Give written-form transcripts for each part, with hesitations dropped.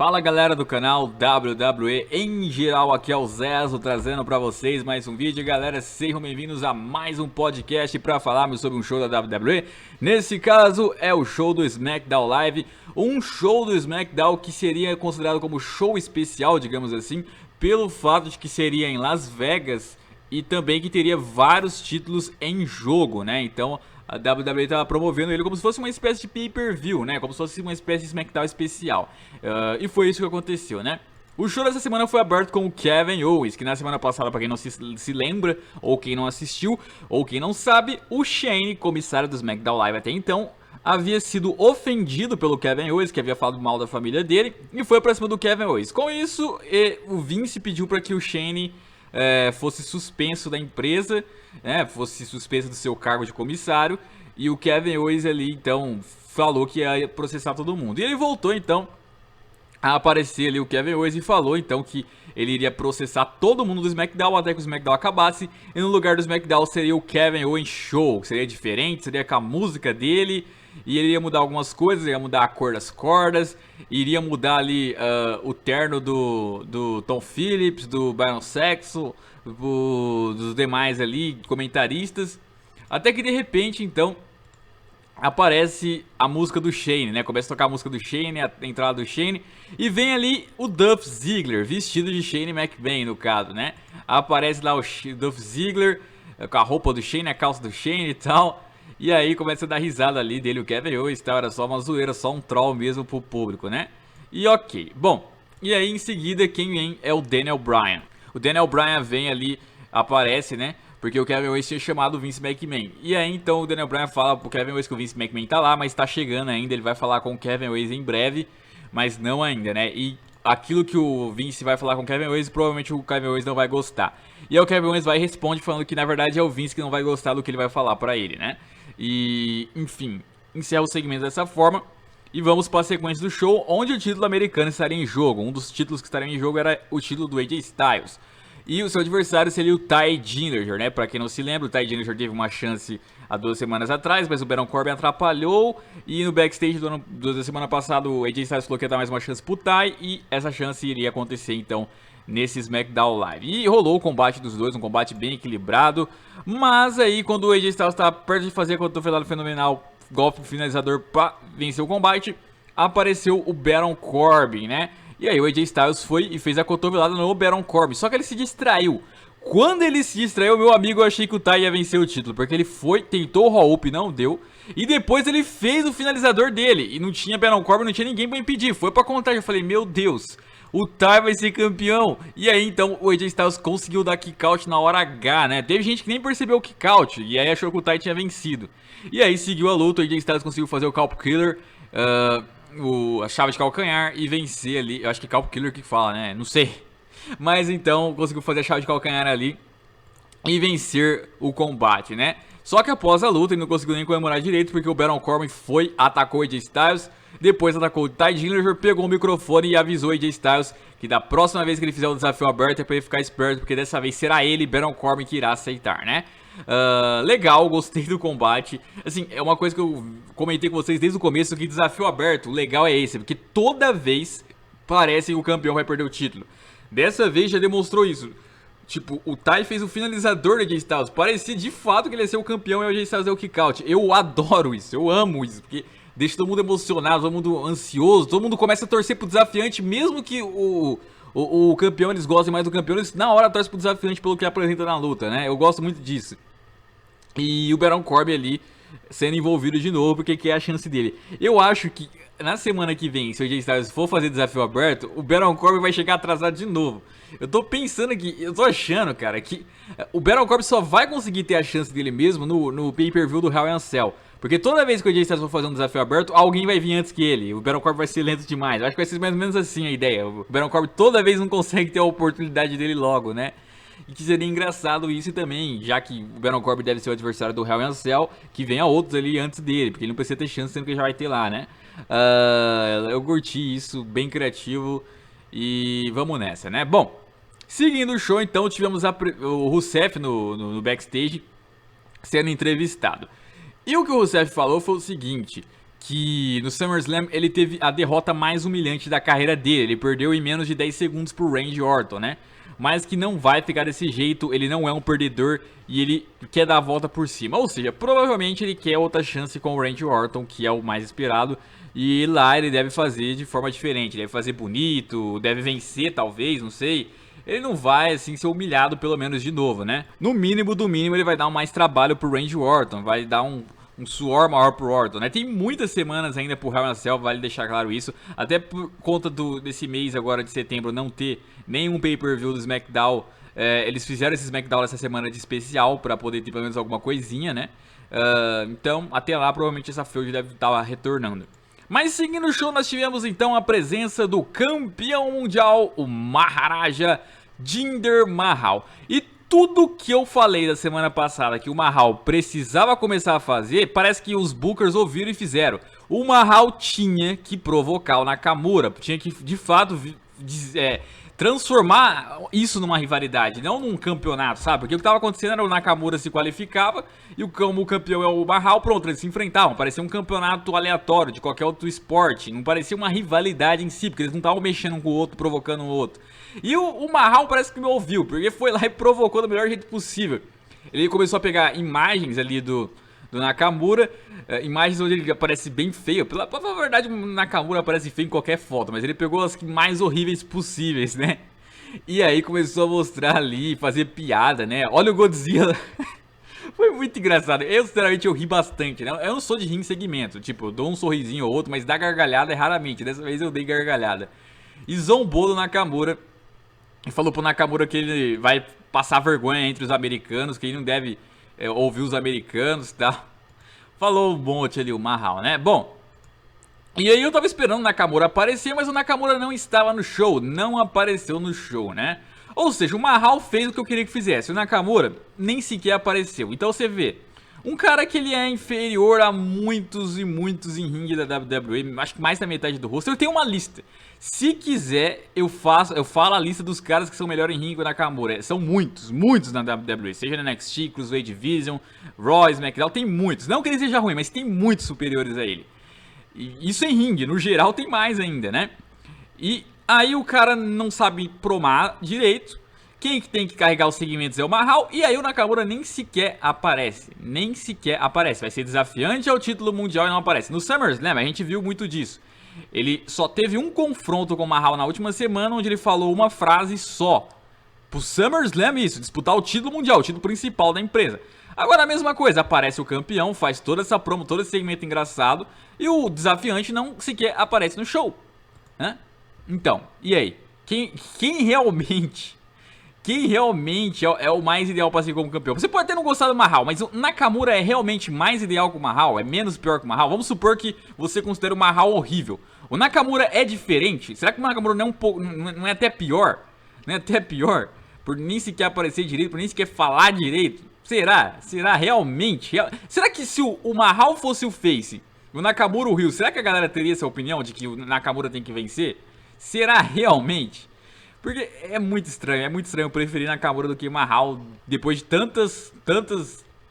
Fala galera do canal WWE em geral, aqui é o Zezo trazendo pra vocês mais um vídeo. Galera, sejam bem-vindos a mais um podcast pra falarmos sobre um show da WWE. Nesse caso é o show do SmackDown Live, um show do SmackDown que seria considerado como show especial, digamos assim, pelo fato de que seria em Las Vegas e também que teria vários títulos em jogo, né? Então a WWE estava promovendo ele como se fosse uma espécie de pay-per-view, né? Como se fosse uma espécie de SmackDown especial. E foi isso que aconteceu, né? O show dessa semana foi aberto com o Kevin Owens, que na semana passada, para quem não se lembra, ou quem não assistiu, ou quem não sabe, o Shane, comissário do SmackDown Live até então, havia sido ofendido pelo Kevin Owens, que havia falado mal da família dele, e foi pra cima do Kevin Owens. Com isso, o Vince pediu para que o Shane fosse suspenso da empresa, fosse suspenso do seu cargo de comissário, e o Kevin Owens ali então falou que ia processar todo mundo. E ele voltou então a aparecer ali, o Kevin Owens, e falou então que ele iria processar todo mundo do SmackDown até que o SmackDown acabasse, e no lugar do SmackDown seria o Kevin Owens Show, que seria diferente, seria com a música dele, e ele ia mudar algumas coisas, ia mudar a cor das cordas, iria mudar ali o terno do Tom Phillips, do Byron Saxon, dos demais ali comentaristas, até que de repente então aparece a música do Shane, né? Começa a tocar a música do Shane, a entrada do Shane, e vem ali o Dolph Ziggler, vestido de Shane McMahon, no caso, né? Aparece lá o Dolph Ziggler com a roupa do Shane, a calça do Shane e tal. E aí começa a dar risada ali dele, o Kevin Owens, tal, era só uma zoeira, só um troll mesmo pro público, né? E ok, bom, e aí em seguida quem vem é o Daniel Bryan. O Daniel Bryan vem ali, aparece, né? Porque o Kevin Owens tinha chamado o Vince McMahon. E aí então o Daniel Bryan fala pro Kevin Owens que o Vince McMahon tá lá, mas tá chegando ainda, ele vai falar com o Kevin Owens em breve, mas não ainda, né? E aquilo que o Vince vai falar com o Kevin Owens, provavelmente o Kevin Owens não vai gostar. E aí o Kevin Owens vai e responde falando que na verdade é o Vince que não vai gostar do que ele vai falar pra ele, né? E, enfim, encerra o segmento dessa forma. E vamos para a sequência do show, onde o título americano estaria em jogo. Um dos títulos que estaria em jogo era o título do AJ Styles. E o seu adversário seria o Ty Dillinger, né? Pra quem não se lembra, o Ty Dillinger teve uma chance há 2 semanas atrás, mas o Baron Corbin atrapalhou. E no backstage da semana passada, o AJ Styles falou que ia dar mais uma chance pro Ty. E essa chance iria acontecer, então, nesse SmackDown Live. E rolou o combate dos dois, um combate bem equilibrado. Mas aí, quando o AJ Styles estava perto de fazer a cotovelada fenomenal, golpe finalizador pra vencer o combate, apareceu o Baron Corbin, né? E aí o AJ Styles foi e fez a cotovelada no Baron Corbin, só que ele se distraiu. Quando ele se distraiu, meu amigo, eu achei que o Ty ia vencer o título, porque ele foi, tentou o roll-up, não deu, e depois ele fez o finalizador dele, e não tinha Baron Corbin, não tinha ninguém pra impedir, foi pra contagem. Eu falei, meu Deus, o Ty vai ser campeão. E aí então o AJ Styles conseguiu dar kick-out na hora H, né? Teve gente que nem percebeu o kick-out, e aí achou que o Ty tinha vencido. E aí seguiu a luta, o AJ Styles conseguiu fazer o Calp Killer, a chave de calcanhar, e vencer ali. Eu acho que Calp Killer que fala, né? Não sei. Mas então conseguiu fazer a chave de calcanhar ali e vencer o combate, né? Só que após a luta ele não conseguiu nem comemorar direito, porque o Baron Corbin foi, atacou o AJ Styles, depois atacou o Ty Dillinger, pegou o microfone e avisou o AJ Styles que da próxima vez que ele fizer o desafio aberto é pra ele ficar esperto, porque dessa vez será ele, Baron Corbin, que irá aceitar, né? Legal, gostei do combate. Assim, é uma coisa que eu comentei com vocês desde o começo, que desafio aberto, o legal é esse, porque toda vez parece que o campeão vai perder o título. Dessa vez já demonstrou isso. Tipo, o Ty fez o finalizador do AJ Styles, parecia de fato que ele ia ser o campeão e o AJ Styles é o kick-out. Eu adoro isso, eu amo isso, porque deixa todo mundo emocionado, todo mundo ansioso, todo mundo começa a torcer pro desafiante, mesmo que o campeão, eles gostem mais do campeão, eles na hora torcem pro desafiante pelo que apresenta na luta, né? Eu gosto muito disso. E o Baron Corbin ali sendo envolvido de novo, porque que é a chance dele. Eu acho que na semana que vem, se o AJ Styles for fazer desafio aberto, o Baron Corbin vai chegar atrasado de novo. Eu tô pensando aqui, eu tô achando, cara, que o Baron Corbin só vai conseguir ter a chance dele mesmo no pay-per-view do Hell in a Cell. Porque toda vez que o AJ Styles for fazer um desafio aberto, alguém vai vir antes que ele. O Baron Corbin vai ser lento demais. Eu acho que vai ser mais ou menos assim a ideia. O Baron Corbin toda vez não consegue ter a oportunidade dele logo, né? E que seria engraçado isso também, já que o Baron Corbin deve ser o adversário do Hell in a Cell, que venha outros ali antes dele, porque ele não precisa ter chance, sendo que ele já vai ter lá, né? Eu curti isso, bem criativo, e vamos nessa, né? Bom, seguindo o show, então, tivemos o Rusev no backstage sendo entrevistado. E o que o Rusev falou foi o seguinte, que no SummerSlam ele teve a derrota mais humilhante da carreira dele. Ele perdeu em menos de 10 segundos pro Randy Orton, né? Mas que não vai ficar desse jeito, ele não é um perdedor e ele quer dar a volta por cima. Ou seja, provavelmente ele quer outra chance com o Randy Orton, que é o mais esperado. E lá ele deve fazer de forma diferente, deve fazer bonito, deve vencer talvez, não sei. Ele não vai, assim, ser humilhado pelo menos de novo, né? No mínimo do mínimo ele vai dar mais trabalho pro Randy Orton, vai dar um suor maior pro Orton, né? Tem muitas semanas ainda pro Hell in a Cell, vale deixar claro isso. Até por conta desse mês agora de setembro não ter nenhum pay-per-view do SmackDown. Eles fizeram esse SmackDown essa semana de especial pra poder ter pelo menos alguma coisinha, né? Então, até lá, provavelmente essa feud deve estar retornando. Mas seguindo o show, nós tivemos então a presença do campeão mundial, o Maharaja Jinder Mahal. E tudo que eu falei da semana passada que o Mahal precisava começar a fazer, parece que os bookers ouviram e fizeram. O Mahal tinha que provocar o Nakamura, tinha que de fato transformar isso numa rivalidade, não num campeonato, sabe? Porque o que estava acontecendo era o Nakamura se qualificava e como o campeão é o Mahal, pronto, eles se enfrentavam. Parecia um campeonato aleatório de qualquer outro esporte, não parecia uma rivalidade em si, porque eles não estavam mexendo um com o outro, provocando o outro. E o Mahal parece que me ouviu, porque foi lá e provocou do melhor jeito possível. Ele começou a pegar imagens ali do Nakamura, imagens onde ele aparece bem feio. Pela verdade, o Nakamura aparece feio em qualquer foto, mas ele pegou as mais horríveis possíveis, né? E aí começou a mostrar ali, fazer piada, né? Olha o Godzilla. Foi muito engraçado. Eu, sinceramente, eu ri bastante, né? Eu não sou de rir em segmento, tipo, eu dou um sorrisinho ou outro, mas dar gargalhada é raramente. Dessa vez eu dei gargalhada. E zombou do Nakamura. E falou pro Nakamura que ele vai passar vergonha entre os americanos, que ele não deve ouvir os americanos e tal. Falou um monte ali o Mahal, né? Bom, e aí eu tava esperando o Nakamura aparecer, mas o Nakamura não estava no show, não apareceu no show, né? Ou seja, o Mahal fez o que eu queria que fizesse, o Nakamura nem sequer apareceu. Então você vê, um cara que ele é inferior a muitos e muitos em ringue da WWE, acho que mais da metade do roster. Eu tenho uma lista. Se quiser, eu falo a lista dos caras que são melhores em ringue que o Nakamura. São muitos na WWE. Seja na NXT, Cruiserweight Division, Raw, SmackDown, tem muitos. Não que ele seja ruim, mas tem muitos superiores a ele. E isso em ringue, no geral tem mais ainda, né? E aí o cara não sabe promar direito. Quem que tem que carregar os segmentos é o Mahal. E aí o Nakamura nem sequer aparece. Nem sequer aparece. Vai ser desafiante ao título mundial e não aparece. No SummerSlam a gente viu muito disso. Ele só teve um confronto com o Mahal na última semana, onde ele falou uma frase só. Pro SummerSlam isso, disputar o título mundial, o título principal da empresa. Agora a mesma coisa, aparece o campeão, faz toda essa promo, todo esse segmento engraçado, e o desafiante não sequer aparece no show, né? Então, e aí? Quem realmente é o mais ideal para ser como campeão? Você pode até não gostar do Mahal, mas o Nakamura é realmente mais ideal que o Mahal? É menos pior que o Mahal? Vamos supor que você considera o Mahal horrível. O Nakamura é diferente? Será que o Nakamura não é um pouco, não é até pior? Não é até pior? Por nem sequer aparecer direito, por nem sequer falar direito? Será? Será realmente? Será que se o Mahal fosse o face, o Nakamura o heel, será que a galera teria essa opinião de que o Nakamura tem que vencer? Será realmente? Porque é muito estranho eu preferir Nakamura do que Mahal depois de tantas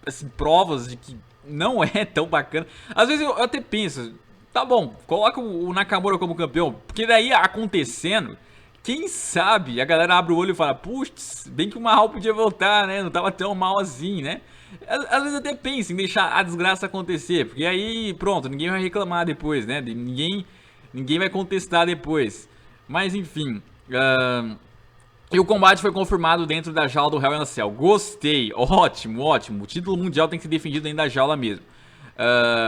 assim, provas de que não é tão bacana. Às vezes eu até penso, tá bom, coloca o Nakamura como campeão, porque daí acontecendo, quem sabe a galera abre o olho e fala, putz, bem que o Mahal podia voltar, né, não tava tão mal assim, né. Às vezes até penso em deixar a desgraça acontecer, porque aí pronto, ninguém vai reclamar depois, né, ninguém vai contestar depois. Mas enfim... E o combate foi confirmado dentro da jaula do Hell in a Cell. Gostei, ótimo, ótimo. O título mundial tem que ser defendido dentro da jaula mesmo.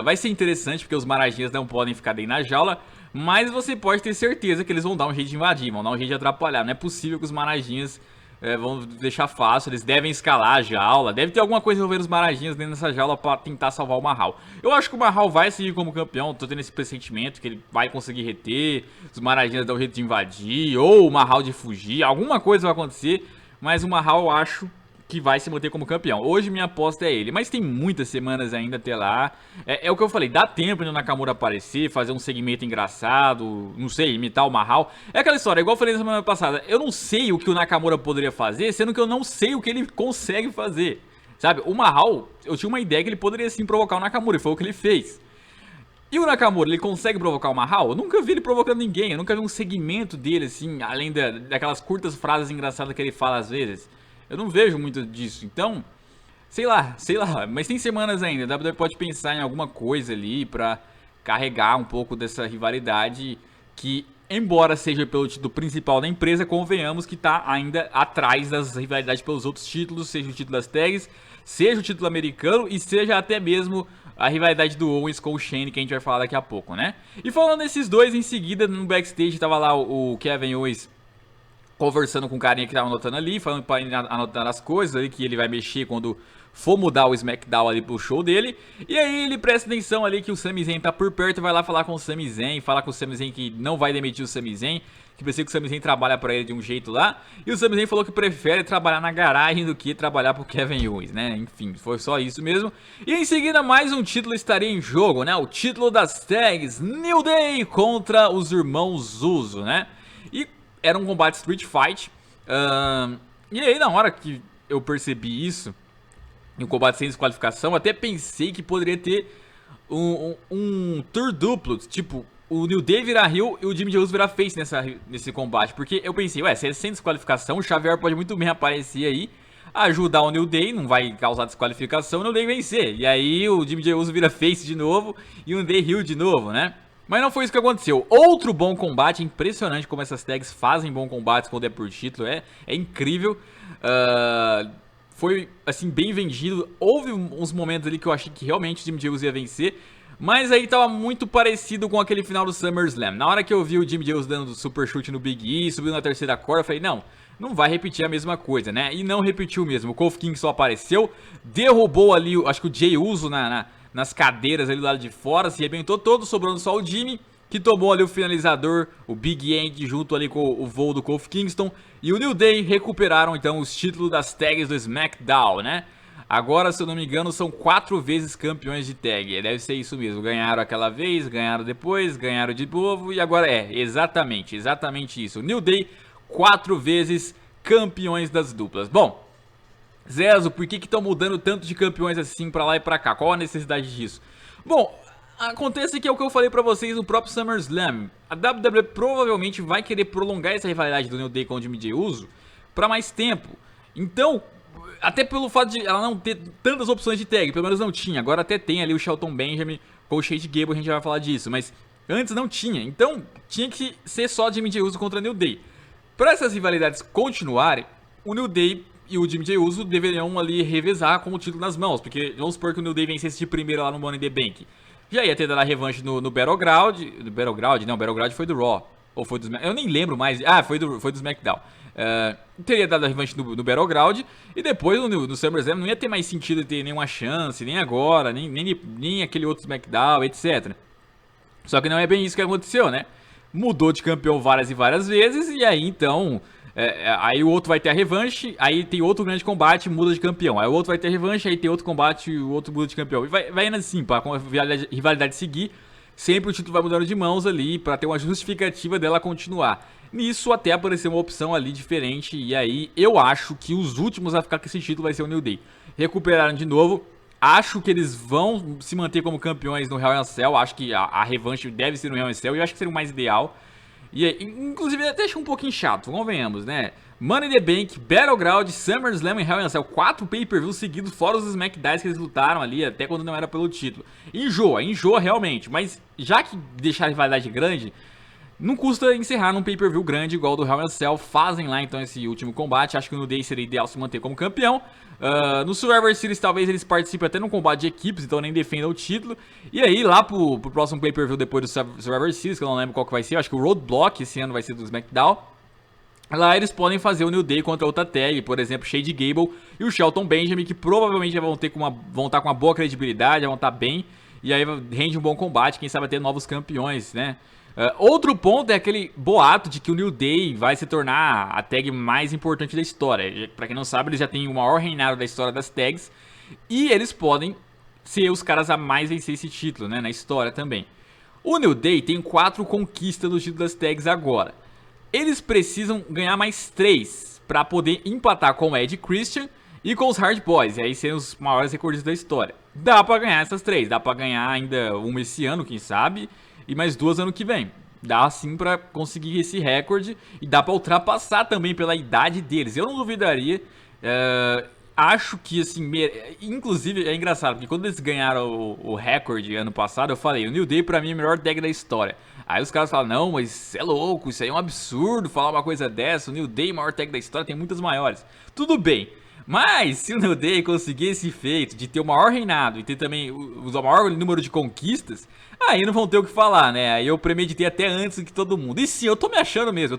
Vai ser interessante porque os Maraginhas não podem ficar dentro da jaula, mas você pode ter certeza que eles vão dar um jeito de invadir, vão dar um jeito de atrapalhar. Não é possível que os Maraginhas vão deixar fácil, eles devem escalar a jaula, deve ter alguma coisa envolvendo os Maraginhas dentro dessa jaula pra tentar salvar o Mahal. Eu acho que o Mahal vai seguir como campeão, tô tendo esse pressentimento que ele vai conseguir reter, os Maraginhas dão um jeito de invadir, ou o Mahal de fugir, alguma coisa vai acontecer, mas o Mahal eu acho que vai se manter como campeão. Hoje minha aposta é ele, mas tem muitas semanas ainda até lá. É o que eu falei, dá tempo de o Nakamura aparecer, fazer um segmento engraçado, não sei, imitar o Mahal. É aquela história, igual eu falei na semana passada, eu não sei o que o Nakamura poderia fazer, sendo que eu não sei o que ele consegue fazer. Sabe, o Mahal, eu tinha uma ideia que ele poderia sim provocar o Nakamura, e foi o que ele fez. E o Nakamura, ele consegue provocar o Mahal? Eu nunca vi ele provocando ninguém, eu nunca vi um segmento dele, assim, além daquelas curtas frases engraçadas que ele fala às vezes. Eu não vejo muito disso, então, sei lá, mas tem semanas ainda, a WWE pode pensar em alguma coisa ali pra carregar um pouco dessa rivalidade que, embora seja pelo título principal da empresa, convenhamos que tá ainda atrás das rivalidades pelos outros títulos, seja o título das tags, seja o título americano e seja até mesmo a rivalidade do Owens com o Shane, que a gente vai falar daqui a pouco, né? E falando desses dois, em seguida, no backstage, tava lá o Kevin Owens conversando com o carinha que tava anotando ali, falando pra ele anotar as coisas ali, que ele vai mexer quando for mudar o SmackDown ali pro show dele. E aí ele presta atenção ali que o Sami Zayn tá por perto e vai lá falar com o Sami Zayn, falar com o Sami Zayn que não vai demitir o Sami Zayn, que precisa que o Sami Zayn trabalha pra ele de um jeito lá. E o Sami Zayn falou que prefere trabalhar na garagem do que trabalhar pro Kevin Owens, né? Enfim, foi só isso mesmo. E em seguida mais um título estaria em jogo, né? O título das tags, New Day contra os irmãos Uso, né? E era um combate Street Fight. E aí na hora que eu percebi isso, em um combate sem desqualificação, até pensei que poderia ter um tour duplo, tipo, o New Day virar heel e o Jimmy Uso virar face nesse combate, porque eu pensei, ué, se é sem desqualificação, o Xavier pode muito bem aparecer aí, ajudar o New Day, não vai causar desqualificação, o New Day vencer, e aí o Jimmy Uso vira face de novo e o New Day heel de novo, né? Mas não foi isso que aconteceu. Outro bom combate, impressionante como essas tags fazem bom combates quando é por título, é incrível. Foi, assim, bem vendido. Houve uns momentos ali que eu achei que realmente o Jimmy Uso ia vencer. Mas aí tava muito parecido com aquele final do SummerSlam. Na hora que eu vi o Jimmy Uso dando super chute no Big E, subindo na terceira corda, eu falei, não vai repetir a mesma coisa, né? E não repetiu mesmo. O Kofi Kingston só apareceu, derrubou ali, acho que o Jey Uso nas cadeiras ali do lado de fora, se arrebentou todo, sobrando só o Jimmy, que tomou ali o finalizador, o Big End, junto ali com o voo do Kofi Kingston. E o New Day recuperaram então os títulos das tags do SmackDown, né? Agora, se eu não me engano, são 4 vezes campeões de tag. Deve ser isso mesmo. Ganharam aquela vez, ganharam depois, ganharam de novo. E agora exatamente isso. New Day, 4 vezes campeões das duplas. Bom, Zezo, por que estão mudando tanto de campeões assim pra lá e pra cá? Qual a necessidade disso? Bom, acontece que é o que eu falei pra vocês no próprio SummerSlam. A WWE provavelmente vai querer prolongar essa rivalidade do New Day com o Jimmy Jey Uso pra mais tempo. Então, até pelo fato de ela não ter tantas opções de tag, pelo menos não tinha. Agora até tem ali o Shelton Benjamin com o Chase Gable, a gente já vai falar disso. Mas antes não tinha, então tinha que ser só Jimmy Jey Uso contra New Day. Pra essas rivalidades continuarem, o New Day e o Jimmy Jey Uso deveriam ali revezar com o título nas mãos. Porque vamos supor que o New Day vencesse de primeira lá no Money in the Bank. Já ia ter dado a revanche no Battleground. Não, Battleground foi do Raw. Ou foi do SmackDown? Eu nem lembro mais. Ah, foi do SmackDown. Teria dado a revanche no Battleground. E depois no SummerSlam não ia ter mais sentido ter nenhuma chance. Nem agora, nem aquele outro SmackDown, etc. Só que não é bem isso que aconteceu, né? Mudou de campeão várias e várias vezes. E aí então... aí o outro vai ter a revanche, aí tem outro grande combate, muda de campeão. Aí o outro vai ter a revanche, aí tem outro combate, o outro muda de campeão. E vai indo assim, pra a rivalidade seguir, sempre o título vai mudando de mãos ali, pra ter uma justificativa dela continuar. Nisso até apareceu uma opção ali diferente, e aí eu acho que os últimos a ficar com esse título vai ser o New Day. Recuperaram de novo, acho que eles vão se manter como campeões no Hell in a Cell, acho que a revanche deve ser no Hell in a Cell, e eu acho que seria o mais ideal. E inclusive até achei um pouquinho chato, convenhamos, né? Money in the Bank, Battleground, SummerSlam e Hell in a Cell, 4 pay-per-views seguidos, fora os SmackDowns que eles lutaram ali, até quando não era pelo título. Enjoa realmente, mas já que deixar a rivalidade grande, não custa encerrar num pay-per-view grande igual do Hell in a Cell. Fazem lá então esse último combate, acho que no Day seria ideal se manter como campeão. No Survivor Series talvez eles participem até num combate de equipes, então nem defendam o título. E aí lá pro próximo pay-per-view depois do Survivor Series, que eu não lembro qual que vai ser, acho que o Roadblock esse ano vai ser do SmackDown. Lá eles podem fazer o New Day contra outra tag, por exemplo, Chase Gable e o Shelton Benjamin, que provavelmente vão estar com uma boa credibilidade, vão estar bem. E aí rende um bom combate, quem sabe até novos campeões, né? Outro ponto é aquele boato de que o New Day vai se tornar a tag mais importante da história. Pra quem não sabe, eles já têm o maior reinado da história das tags. E eles podem ser os caras a mais vencer esse título, né, na história também. O New Day tem 4 conquistas do título das tags agora. Eles precisam ganhar mais 3 para poder empatar com o Edge Christian e com os Hard Boys, e aí serem os maiores recordistas da história. Dá pra ganhar essas 3, dá pra ganhar ainda uma esse ano, quem sabe, e mais 2 ano que vem. Dá sim pra conseguir esse recorde e dá pra ultrapassar também pela idade deles. Eu não duvidaria. Acho que assim, inclusive é engraçado, porque quando eles ganharam o recorde ano passado, eu falei, o New Day pra mim é o melhor tag da história. Aí os caras falam, não, mas é louco, isso aí é um absurdo falar uma coisa dessa, o New Day é o maior tag da história, tem muitas maiores. Tudo bem, mas se o New Day conseguir esse feito de ter o maior reinado e ter também o maior número de conquistas, aí não vão ter o que falar, né? Aí eu premeditei até antes que todo mundo. E sim, eu tô me achando mesmo,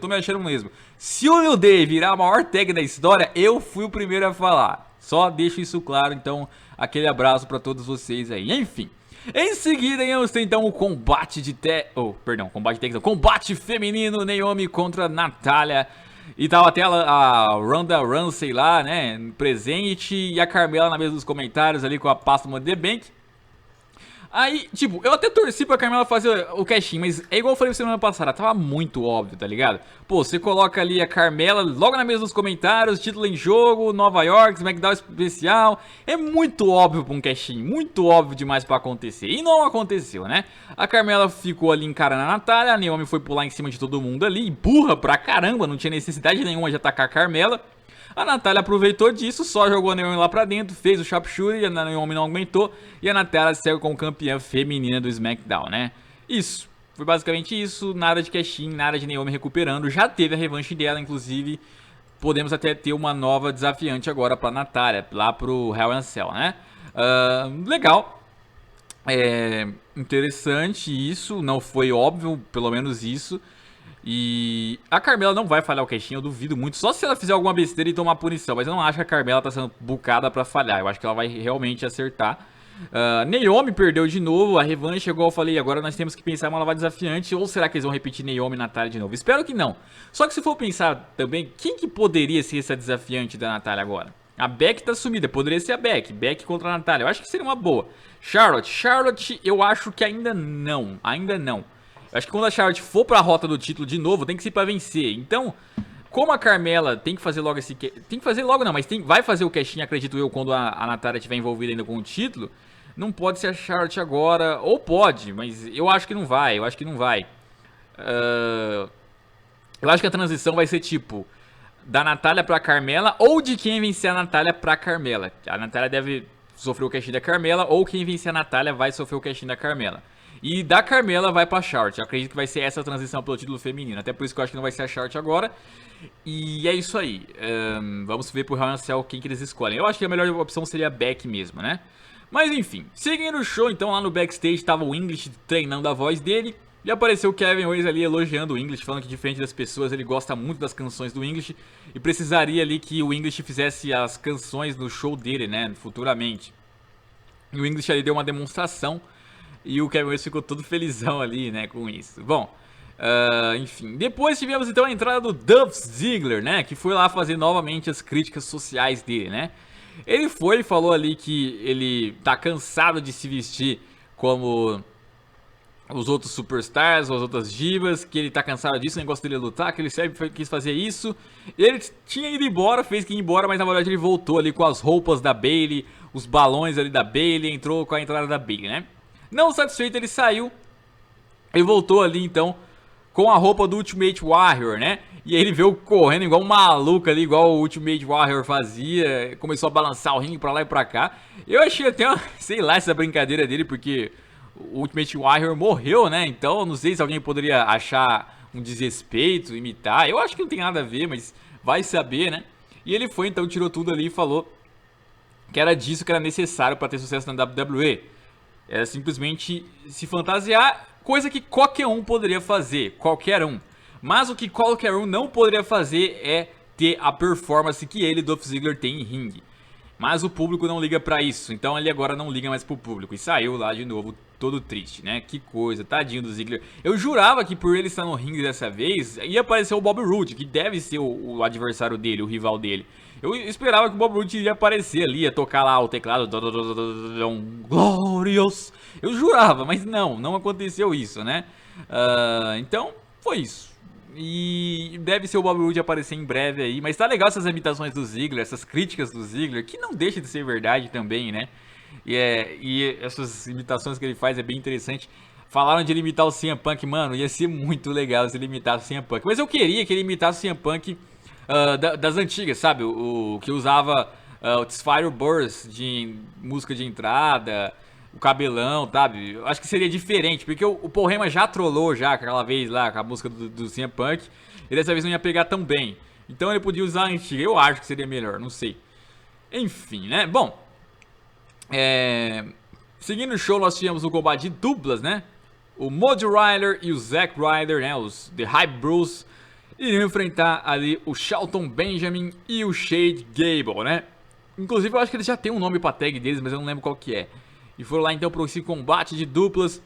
Se o New Day virar a maior tag da história, eu fui o primeiro a falar. Só deixo isso claro, então aquele abraço pra todos vocês aí. Enfim, em seguida vamos ter então o combate de combate feminino, Naomi contra Natália. E tava até a Ronda Rousey lá, né, presente, e a Carmela na mesa dos comentários ali com a pasta Money in the Bank. Aí, tipo, eu até torci pra Carmela fazer o cashin, mas é igual eu falei semana passada, tava muito óbvio, tá ligado? Pô, você coloca ali a Carmela logo na mesa dos comentários, título em jogo, Nova York, SmackDown especial. É muito óbvio pra um cashin, muito óbvio demais pra acontecer. E não aconteceu, né? A Carmela ficou ali encarando a Natália, a Naomi foi pular em cima de todo mundo ali, burra pra caramba, não tinha necessidade nenhuma de atacar a Carmela. A Natália aproveitou disso, só jogou a Naomi lá pra dentro, fez o sharpshooter, e a Naomi não aguentou, e a Natália saiu como campeã feminina do SmackDown, né? Isso, foi basicamente isso, nada de cashin, nada de Naomi recuperando, já teve a revanche dela, inclusive, podemos até ter uma nova desafiante agora pra Natália, lá pro Hell in a Cell, né? Legal, interessante isso, não foi óbvio, pelo menos isso. E a Carmela não vai falhar o cashin, eu duvido muito. Só se ela fizer alguma besteira e tomar punição. Mas eu não acho que a Carmela tá sendo bucada pra falhar. Eu acho que ela vai realmente acertar. Naomi perdeu de novo. A revanche, igual eu falei, agora nós temos que pensar em uma nova desafiante. Ou será que eles vão repetir Naomi e Natália de novo? Espero que não. Só que se for pensar também, quem que poderia ser essa desafiante da Natália agora? A Becky tá sumida, poderia ser a Becky. Becky contra a Natália, eu acho que seria uma boa. Charlotte, eu acho que ainda não. Eu acho que quando a Charlotte for pra rota do título de novo, tem que ser pra vencer. Então, como a Carmela tem que fazer logo esse... Tem que fazer logo não, mas vai fazer o cashin, acredito eu, quando a Natália estiver envolvida ainda com o título. Não pode ser a Charlotte agora, ou pode, mas eu acho que não vai, eu acho que a transição vai ser tipo... Da Natália pra Carmela, ou de quem vencer a Natália pra Carmela. A Natália deve sofrer o cashin da Carmela, ou quem vencer a Natália vai sofrer o cashin da Carmela. E da Carmela vai pra Charlotte. Eu acredito que vai ser essa transição pelo título feminino. Até por isso que eu acho que não vai ser a Charlotte agora. E é isso aí. Vamos ver pro Hell in a Cell quem que eles escolhem. Eu acho que a melhor opção seria a Becky mesmo, né? Mas enfim, seguindo o show, então lá no backstage tava o English treinando a voz dele. E apareceu o Kevin Owens ali elogiando o English, falando que diferente das pessoas, ele gosta muito das canções do English. E precisaria ali que o English fizesse as canções no show dele, né, futuramente. E o English ali deu uma demonstração. E o Kevin Owens ficou todo felizão ali, né, com isso. Bom, enfim. Depois tivemos então a entrada do Dolph Ziggler, né, que foi lá fazer novamente as críticas sociais dele, né. Ele falou ali que ele tá cansado de se vestir como os outros superstars, as outras divas, que ele tá cansado disso, o negócio dele é lutar, que ele sempre quis fazer isso. Ele tinha ido embora, fez que ir embora, mas na verdade ele voltou ali com as roupas da Bayley, os balões ali da Bayley, entrou com a entrada da Bayley, né. Não satisfeito, ele saiu e voltou ali então com a roupa do Ultimate Warrior, né? E aí ele veio correndo igual um maluco ali, igual o Ultimate Warrior fazia. Começou a balançar o ringue pra lá e pra cá. Eu achei até, sei lá, essa brincadeira dele, porque o Ultimate Warrior morreu, né? Então não sei se alguém poderia achar um desrespeito, imitar. Eu acho que não tem nada a ver, mas vai saber, né? E ele foi, então tirou tudo ali e falou que era disso que era necessário pra ter sucesso na WWE. Era simplesmente se fantasiar, coisa que qualquer um poderia fazer, qualquer um. Mas o que qualquer um não poderia fazer é ter a performance que ele, Dolph Ziggler, tem em ringue. Mas o público não liga pra isso, então ele agora não liga mais pro público. E saiu lá de novo, todo triste, né? Que coisa, tadinho do Ziggler. Eu jurava que por ele estar no ringue dessa vez, ia aparecer o Bobby Roode, que deve ser o adversário dele, o rival dele. Eu esperava que o Bobby Roode iria aparecer ali, ia tocar lá o teclado, Glorious. Eu jurava, mas não aconteceu isso, né? Então, foi isso. E deve ser o Bobby Roode aparecer em breve aí. Mas tá legal essas imitações do Ziggler, essas críticas do Ziggler, que não deixa de ser verdade também, né? E essas imitações que ele faz é bem interessante. Falaram de ele imitar o CM Punk, mano, ia ser muito legal se ele imitasse o CM Punk. Mas eu queria que ele imitasse o CM Punk das antigas, sabe? O que usava o Fire Burst de música de entrada, o cabelão, sabe? Eu acho que seria diferente, porque o Paul Heyman já trollou já aquela vez lá com a música do CM Punk, e dessa vez não ia pegar tão bem. Então ele podia usar a antiga, eu acho que seria melhor, não sei. Enfim, né? Bom, seguindo o show nós tivemos o combate de duplas, né? O Mojo Rawley e o Zack Ryder, né? Os The Hype Bros iriam enfrentar ali o Shelton Benjamin e o Chad Gable, né? Inclusive eu acho que eles já tem um nome pra tag deles, mas eu não lembro qual que é. E foram lá então para esse combate de duplas.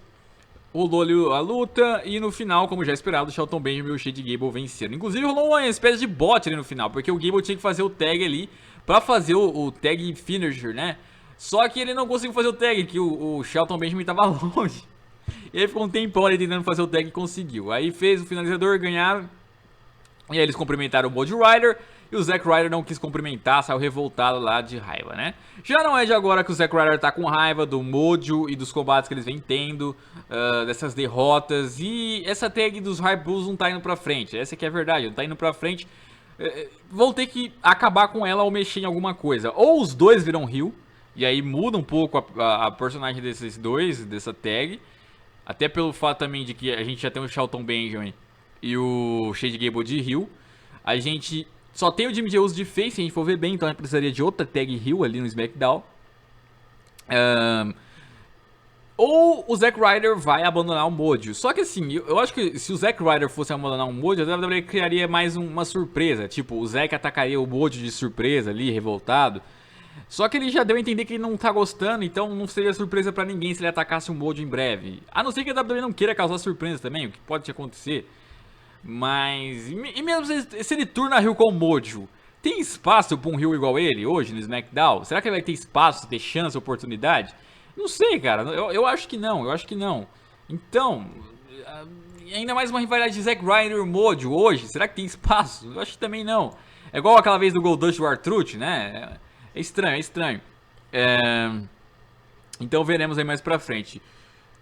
Rolou ali a luta e no final, como já esperado, o Shelton Benjamin e o Chad Gable venceram. Inclusive rolou uma espécie de bot ali no final, porque o Gable tinha que fazer o tag ali pra fazer o tag finisher, né? Só que ele não conseguiu fazer o tag, que o Shelton Benjamin tava longe. E aí ficou um tempão ali tentando fazer o tag e conseguiu. Aí fez o finalizador, ganharam. E aí eles cumprimentaram o Mojo Rawley. E o Zack Ryder não quis cumprimentar, saiu revoltado lá de raiva, né? Já não é de agora que o Zack Ryder tá com raiva do Mojo e dos combates que eles vêm tendo, dessas derrotas. E essa tag dos Hype Bulls não tá indo pra frente, essa que é a verdade, não tá indo pra frente. Vão ter que acabar com ela ou mexer em alguma coisa. Ou os dois viram heel, e aí muda um pouco a personagem desses dois, dessa tag. Até pelo fato também de que a gente já tem o Shelton Benjamin e o Chad Gable de heel. A gente só tem o Jimmy J. Uso de face, se a gente for ver bem, então a gente precisaria de outra tag heel ali no SmackDown. Ou o Zack Ryder vai abandonar o Mojo. Só que assim, eu acho que se o Zack Ryder fosse abandonar o Mojo, a WWE criaria mais uma surpresa. Tipo, o Zack atacaria o Mojo de surpresa ali, revoltado. Só que ele já deu a entender que ele não tá gostando, então não seria surpresa pra ninguém se ele atacasse o Mojo em breve. A não ser que a WWE não queira causar surpresa também, o que pode acontecer. Mas, e mesmo se ele turna heel com o Mojo, tem espaço pra um heel igual ele hoje no SmackDown? Será que ele vai ter espaço, ter chance, oportunidade? Não sei, cara, eu acho que não, Então, ainda mais uma rivalidade de Zack Ryder e Mojo hoje, será que tem espaço? Eu acho que também não. É igual aquela vez do Goldust War Truth, né? É estranho. Então veremos aí mais pra frente.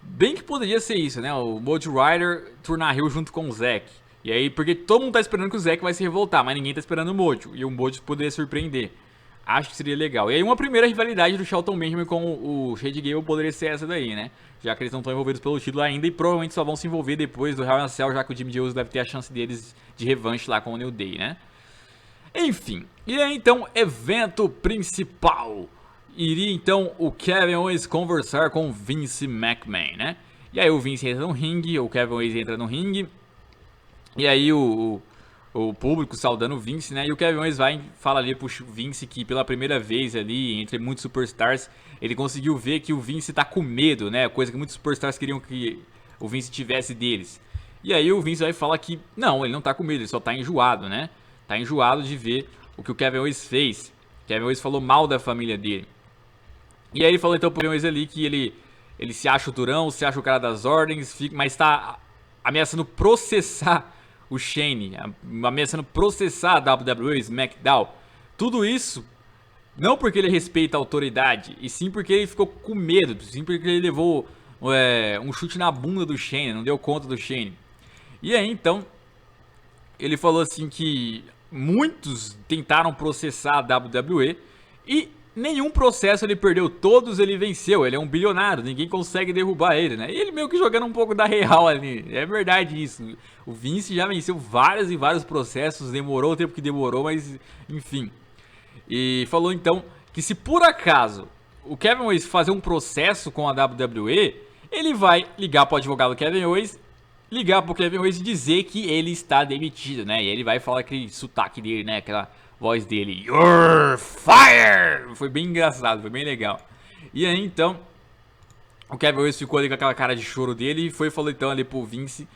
Bem que poderia ser isso, né? O Mojo Rawley turnar heel junto com o Zack. E aí, porque todo mundo tá esperando que o Zack vai se revoltar, mas ninguém tá esperando o Mojo. E o Mojo poderia surpreender. Acho que seria legal. E aí uma primeira rivalidade do Shelton Benjamin com o Chad Gable poderia ser essa daí, né? Já que eles não estão envolvidos pelo título ainda e provavelmente só vão se envolver depois do Hell in a Cell, já que o Jimmy J. Uso deve ter a chance deles de revanche lá com o New Day, né? Enfim, e aí então, evento principal. Iria então o Kevin Owens conversar com Vince McMahon, né? E aí o Vince entra no ringue, o Kevin Owens entra no ringue. E aí o público saudando o Vince, né? E o Kevin Owens vai e fala ali pro Vince que pela primeira vez ali, entre muitos superstars, ele conseguiu ver que o Vince tá com medo, né? Coisa que muitos superstars queriam que o Vince tivesse deles. E aí o Vince vai falar que não, ele não tá com medo, ele só tá enjoado, né? Tá enjoado de ver o que o Kevin Owens fez. O Kevin Owens falou mal da família dele. E aí ele falou então pro Kevin Owens ali que ele se acha o durão, se acha o cara das ordens, mas tá ameaçando processar o Shane, ameaçando processar a WWE, SmackDown. Tudo isso não porque ele respeita a autoridade, e sim porque ele ficou com medo, sim porque ele levou um chute na bunda do Shane, não deu conta do Shane. E aí então ele falou assim que muitos tentaram processar a WWE e nenhum processo ele perdeu, todos ele venceu. Ele é um bilionário, ninguém consegue derrubar ele, né? E ele meio que jogando um pouco da real ali. É verdade isso. O Vince já venceu vários e vários processos, demorou o tempo que demorou, mas enfim. E falou então que se por acaso o Kevin Owens fazer um processo com a WWE, ele vai ligar pro advogado do Kevin Owens, ligar pro Kevin Owens e dizer que ele está demitido, né? E ele vai falar aquele sotaque dele, né? Aquela voz dele, "You're fired!" Foi bem engraçado, foi bem legal. E aí então o Kevin Owens ficou ali com aquela cara de choro dele e falou então ali pro Vince: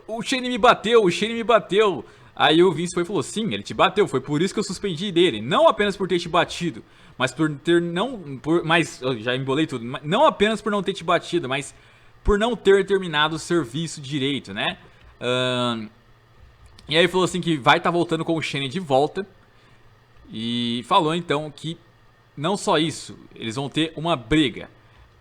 o Shane me bateu, o Shane me bateu. Aí o Vince foi e falou: sim, ele te bateu, foi por isso que eu suspendi dele. Não apenas por ter te batido, mas por ter não... mas, já embolei tudo. Não apenas por não ter te batido, mas por não ter terminado o serviço direito, né? E aí falou assim que vai estar voltando com o Shane de volta. E falou então que não só isso, eles vão ter uma briga.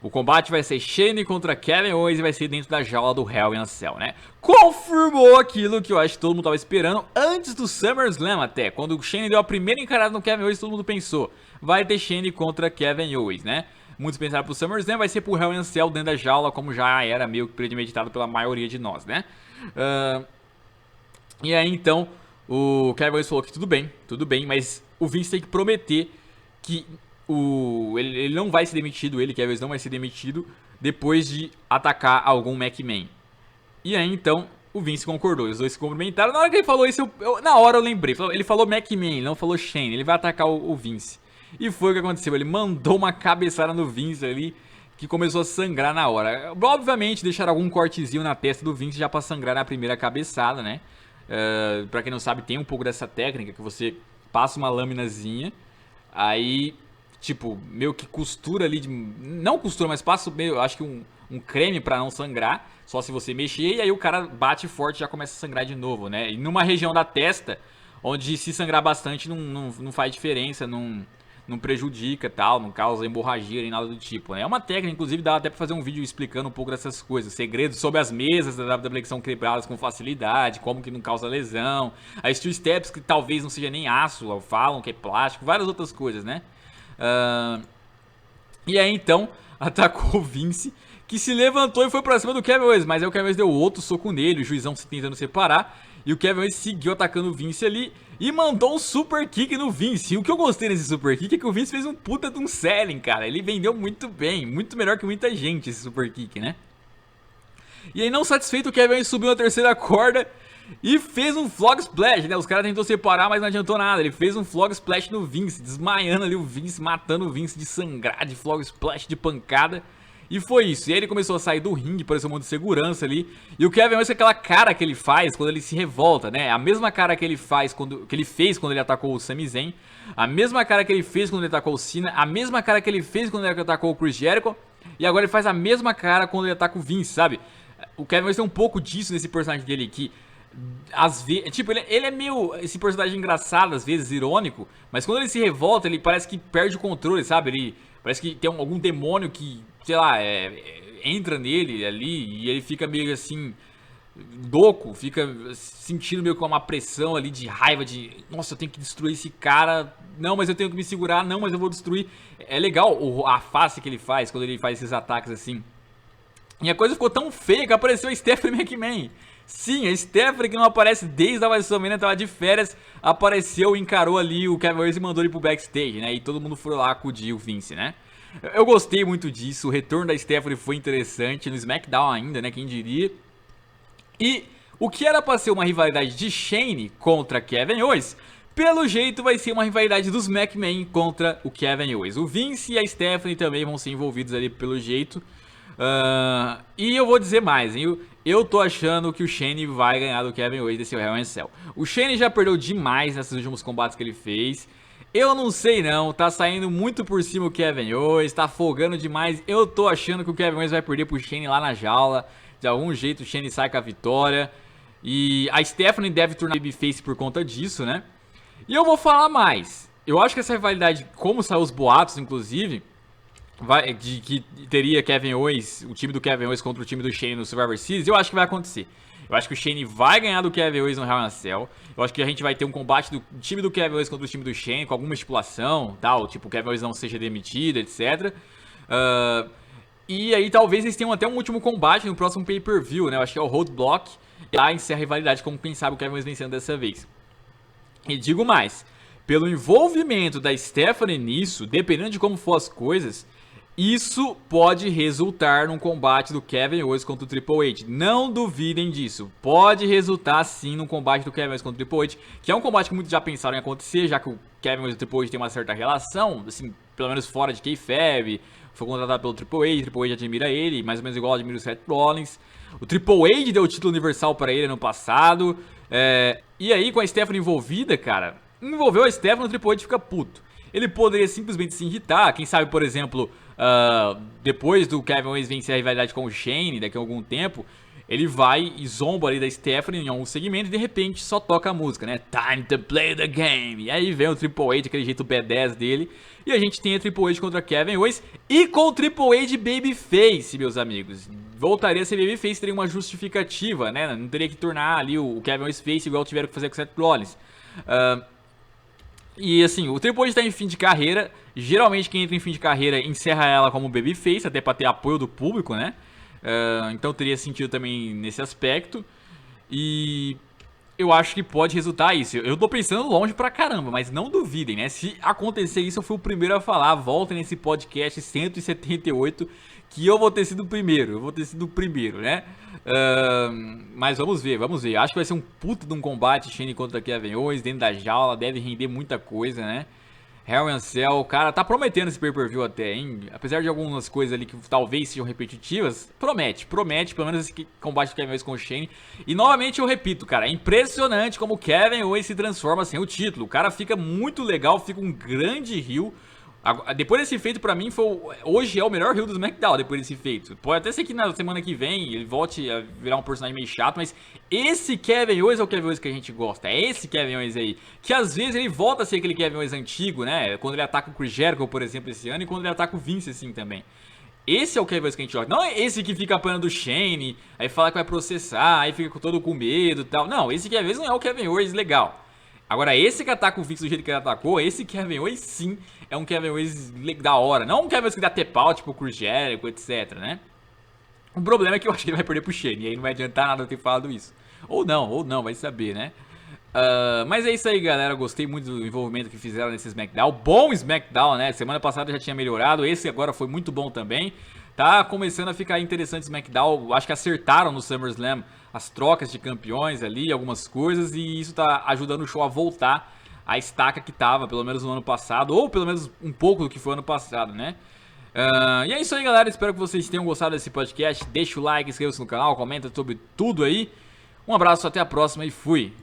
O combate vai ser Shane contra Kevin Owens e vai ser dentro da jaula do Hell in a Cell, né? Confirmou aquilo que eu acho que todo mundo tava esperando antes do SummerSlam até. Quando o Shane deu a primeira encarada no Kevin Owens, todo mundo pensou, vai ter Shane contra Kevin Owens, né? Muitos pensaram pro SummerSlam, vai ser pro Hell in a Cell dentro da jaula, como já era meio que premeditado pela maioria de nós, né? E aí então, o Kevin Owens falou que tudo bem, mas o Vince tem que prometer que ele não vai ser demitido, Kevin Owens não vai ser demitido depois de atacar algum McMahon. E aí então o Vince concordou, os dois se cumprimentaram. Na hora que ele falou isso, na hora eu lembrei, ele falou McMahon, não falou Shane, ele vai atacar o Vince. E foi o que aconteceu, ele mandou uma cabeçada no Vince ali, que começou a sangrar na hora. Obviamente deixaram algum cortezinho na testa do Vince já pra sangrar na primeira cabeçada, né? Pra quem não sabe, tem um pouco dessa técnica que você passa uma laminazinha, aí tipo, meio que costura ali, não costura, mas passa meio, acho que um creme pra não sangrar, só se você mexer, e aí o cara bate forte e já começa a sangrar de novo, né? E numa região da testa, onde se sangrar bastante não faz diferença, não prejudica tal, não causa hemorragia nem nada do tipo, né? É uma técnica, inclusive dá até pra fazer um vídeo explicando um pouco dessas coisas, segredos sobre as mesas da WWE que são quebradas com facilidade, como que não causa lesão, as steel steps que talvez não seja nem aço, falam que é plástico, várias outras coisas, né? E aí então atacou o Vince, que se levantou e foi pra cima do Kevin Owens, mas aí o Kevin Owens deu outro soco nele, o juizão se tentando separar, e o Kevin Owens seguiu atacando o Vince ali e mandou um super kick no Vince. E o que eu gostei desse super kick é que o Vince fez um puta de um selling, cara. Ele vendeu muito bem, muito melhor que muita gente esse super kick, né? E aí não satisfeito, o Kevin Owens subiu na terceira corda e fez um Frog Splash, né? Os caras tentou separar, mas não adiantou nada. Ele fez um Frog Splash no Vince, desmaiando ali o Vince, matando o Vince de sangrar, de Frog Splash, de pancada. E foi isso. E aí ele começou a sair do ringue, pareceu um monte de segurança ali. E o Kevin Owens, aquela cara que ele faz quando ele se revolta, né? A mesma cara que ele fez quando ele atacou o Sami Zayn. A mesma cara que ele fez quando ele atacou o Cena. A mesma cara que ele fez quando ele atacou o Chris Jericho. E agora ele faz a mesma cara quando ele ataca o Vince, sabe? O Kevin Owens tem um pouco disso nesse personagem dele aqui. Às vezes, tipo, ele é meio esse personagem engraçado, às vezes irônico, mas quando ele se revolta, ele parece que perde o controle, sabe? Ele parece que tem algum demônio que, sei lá, entra nele ali e ele fica meio assim louco, fica sentindo meio com uma pressão ali de raiva, de nossa, eu tenho que destruir esse cara, não, mas eu tenho que me segurar, não, mas eu vou destruir. É legal a face que ele faz quando ele faz esses ataques assim. E a coisa ficou tão feia que apareceu a Stephanie McMahon. Sim, a Stephanie, que não aparece desde a WrestleMania, tava de férias, apareceu, encarou ali o Kevin Owens e mandou ele pro backstage, né? E todo mundo foi lá acudir o Vince, né? Eu gostei muito disso, o retorno da Stephanie foi interessante, no SmackDown ainda, né? Quem diria. E o que era pra ser uma rivalidade de Shane contra Kevin Owens, pelo jeito vai ser uma rivalidade dos McMahon contra o Kevin Owens. O Vince e a Stephanie também vão ser envolvidos ali pelo jeito. E eu vou dizer mais, hein? Eu tô achando que o Shane vai ganhar do Kevin Owens desse Hell in a Cell. O Shane já perdeu demais nesses últimos combates que ele fez. Eu não sei não, tá saindo muito por cima o Kevin Owens, tá folgando demais. Eu tô achando que o Kevin Owens vai perder pro Shane lá na jaula. De algum jeito o Shane sai com a vitória. E a Stephanie deve tornar babyface por conta disso, né? E eu vou falar mais. Eu acho que essa rivalidade, como saiu os boatos, inclusive, de que teria Kevin Owens, o time do Kevin Owens contra o time do Shane no Survivor Series, eu acho que vai acontecer. Eu acho que o Shane vai ganhar do Kevin Owens no Hell in a Cell. Eu acho que a gente vai ter um combate do time do Kevin Owens contra o time do Shane, com alguma estipulação, tal, tipo, o Kevin Owens não seja demitido, etc. E aí talvez eles tenham até um último combate no próximo pay-per-view, né? Eu acho que é o Roadblock. E lá encerra a rivalidade, como quem sabe o Kevin Owens vencendo dessa vez. E digo mais, pelo envolvimento da Stephanie nisso, dependendo de como for as coisas, isso pode resultar num combate do Kevin Owens contra o Triple H. Não duvidem disso. Pode resultar sim num combate do Kevin Owens contra o Triple H, que é um combate que muitos já pensaram em acontecer, já que o Kevin Owens e o Triple H tem uma certa relação, assim, pelo menos fora de kayfabe. Foi contratado pelo Triple H, o Triple H admira ele, mais ou menos igual admira o Seth Rollins. O Triple H deu o título universal pra ele no passado. E aí, com a Stephanie envolvida, cara, envolveu a Stephanie, o Triple H fica puto. Ele poderia simplesmente se irritar, quem sabe, por exemplo, depois do Kevin Owens vencer a rivalidade com o Shane, daqui a algum tempo, ele vai e zomba ali da Stephanie em algum segmento e de repente só toca a música, né? Time to play the game. E aí vem o Triple H, aquele jeito B10 dele. E a gente tem a Triple H contra Kevin Owens e com o Triple H Babyface, meus amigos. Voltaria a ser Babyface, teria uma justificativa, né? Não teria que tornar ali o Kevin Owens face igual tiveram que fazer com o Seth Rollins. E assim, o Triple H tá em fim de carreira. Geralmente quem entra em fim de carreira encerra ela como Babyface, até pra ter apoio do público, né? Então teria sentido também nesse aspecto. E eu acho que pode resultar isso. Eu tô pensando longe pra caramba, mas não duvidem, né? Se acontecer isso, eu fui o primeiro a falar. Voltem nesse podcast 178 que eu vou ter sido o primeiro. Eu vou ter sido o primeiro, né? Mas vamos ver, vamos ver. Acho que vai ser um puta de um combate Shane contra Kevin Owens dentro da jaula. Deve render muita coisa, né? Hell in a Cell, o cara tá prometendo esse pay-per-view até, hein? Apesar de algumas coisas ali que talvez sejam repetitivas, promete, pelo menos esse combate do Kevin Owens com o Shane. E novamente eu repito, cara, é impressionante como o Kevin Owens se transforma sem o título. O cara fica muito legal, fica um grande heel. Depois desse feito, pra mim, hoje é o melhor heel do SmackDown, depois desse feito. Pode até ser que na semana que vem ele volte a virar um personagem meio chato, mas esse Kevin Owens é o Kevin Owens que a gente gosta. É esse Kevin Owens aí. Que às vezes ele volta a ser aquele Kevin Owens antigo, né? Quando ele ataca o Chris Jericho, por exemplo, esse ano, e quando ele ataca o Vince, assim, também. Esse é o Kevin Owens que a gente gosta. Não é esse que fica apanhando do Shane, aí fala que vai processar, aí fica todo com medo e tal. Não, esse Kevin Owens não é o Kevin Owens legal. Agora, esse que ataca o Vince do jeito que ele atacou, esse Kevin Owens sim é um Kevin Owens da hora. Não um Kevin Owens que dá tap-out, tipo o Chris Jericho, etc, né? O problema é que eu acho que ele vai perder pro Shane, e aí não vai adiantar nada eu ter falado isso. Ou não, vai saber, né? Mas é isso aí, galera. Gostei muito do envolvimento que fizeram nesse SmackDown. Bom SmackDown, né? Semana passada já tinha melhorado, esse agora foi muito bom também. Tá começando a ficar interessante o SmackDown. Acho que acertaram no SummerSlam as trocas de campeões ali, algumas coisas, e isso tá ajudando o show a voltar à estaca que tava, pelo menos no ano passado, ou pelo menos um pouco do que foi ano passado, né? E é isso aí, galera. Espero que vocês tenham gostado desse podcast. Deixa o like, inscreva-se no canal, comenta sobre tudo aí. Um abraço, até a próxima e fui!